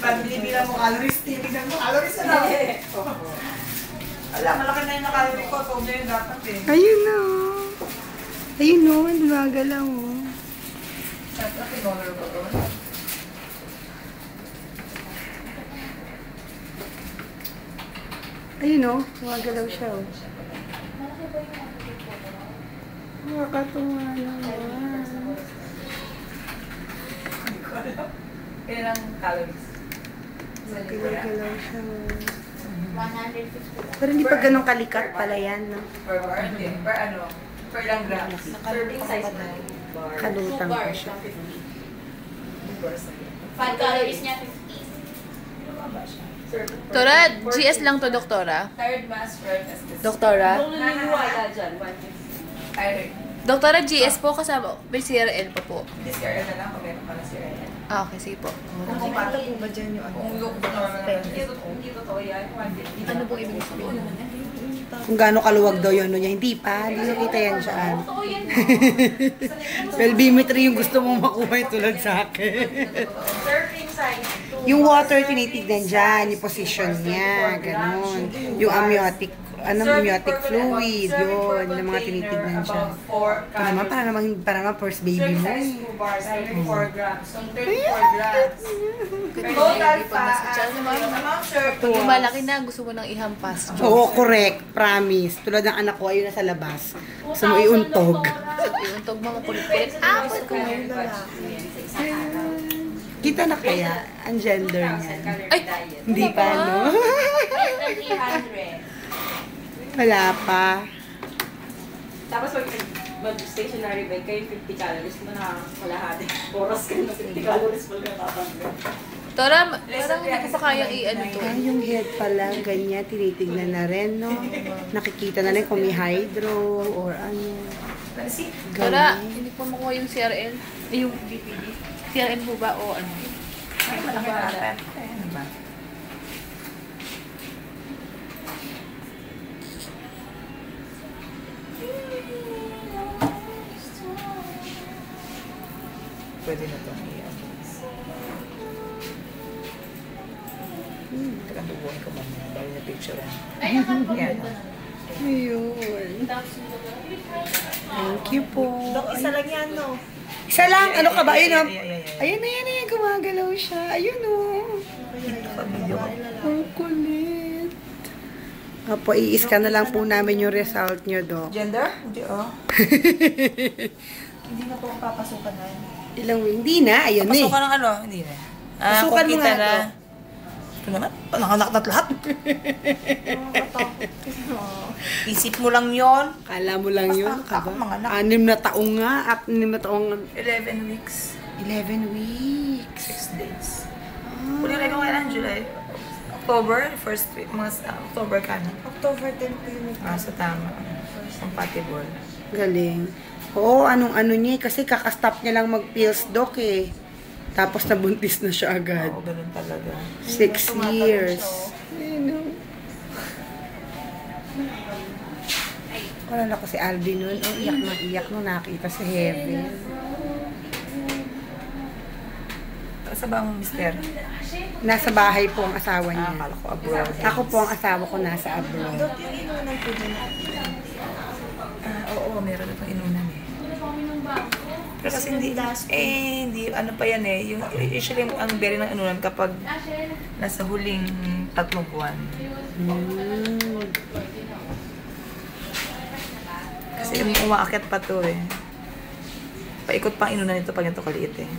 Pag-bilang mo calories, tinignan mo calories na lang. Alam, malaki na yung nakalori ko. So, yun dapat eh. Ayun na. Ayun o, lumagalaw o. Siyempre, pinolor ko doon. Ayun o, lumagalaw siya o. Nakakatuwa naman. Ilang calories? Lumagalaw siya o. 150. Pero hindi pa ganun kalikat pala yan, no? Per bar? Hindi. Per ano? Per ilang grams? Serving size na. Kalutang ko siya. 5 calories niya, 50. Torad, GS lang to, doktora? Third mass first. Doktora? Kung naniniwala dyan, 150. Iron. Doktora, GS po kasama. May CRL pa po. This year na lang kung meron pa na si Ryan. Ah, okay, sige po. Kung kumata po ba dyan yung ano? Kung look po naman hindi totoo yan. Ano pong ibig sabihin? Kung gaano kaluwag daw yun, niya. Hindi pa, hindi nakita yan dyan. Totoo yan. Pelvimetry yung gusto mong makuha yung tulad sa akin. Serving size. Yung water tinitignan dyan, yung position niya, ganun. Yung amniotic, amniotic fluid, yun, yung mga tinitignan dyan. Ito naman, para naman first baby mo. Size 2 bars, 34 grams. So, 34 grams. Total fat. Pag malaki na, gusto mo nang ihampas. Oo, correct, promise. Tulad ng anak ko, ayun na sa labas. Gusto mo iuntog. Iuntog mo makulit-kulit. Ah, ba't ko ngayon Kita na kaya ang gender niya? Ay! Hindi pa, no? 300. Wala pa. Tapos mag-stationary bike kayo, 50 calories mo nakakalahati. Oras ka na 50 calories mo nakakatanggal. Tora, parang hindi ko pa kayang i-ano to. Ah, yung head pala, ganyan, tinitignan na rin, no? Nakikita na rin kung may hydro or ano. Tora, hindi po makuha yung CRL. Yung BPD. CRL po ba o ano? Ay, malaki natin. Ano ba? Pwede na ito. Tagang dubuhin ko ba niya? Bali na picture yan. Yan. Ayun. Thank you po. Dok, isa lang yan, no? Isa lang, ano ka ba? Ayun, oh. Ayun. Ayun, gumagalaw siya. Ayun, oh. Ang kulit. Opo, i-scan na lang po namin yung result nyo, Dok. Gender? Hindi, oh. Hindi na po papasukan na yun. Hindi na, ayun eh. Pasukan ng ano? Hindi na. Pasukan mo nga, Dok. Ito naman, nanganak lahat. Isip mo lang yon. Kala mo lang yun, Basta ako, mga anak. 6 na taong nga, at 6 na taong 11 weeks. 11 weeks. 6 days. Kung nilagay ko kailan, July. October, first week. October ka na. October 10 po yun. So tama. Compatible. Galing. Oo, anong-ano niya eh, kasi kakastop niya lang mag-pills, Dok eh. Tapos nabuntis na siya agad. Oo, ganun talaga. 6 years. Ayun. Wala ko si Alvin nun. Oh, iyak na iyak nung nakita si Heaven. Sa ba ang mister? Nasa bahay po ang asawa niya. Akala ko abroad. Ako po ang asawa ko nasa abroad. Dok, yung inunan po dyan. Oo, meron na itong inunan eh. Pero kasi hindi, ano pa yan eh. Yung, usually, ang beri ng inunan kapag nasa huling 3 buwan. Kasi umaakit pa to eh. Paikot pang inunan ito pag ito kaliit eh.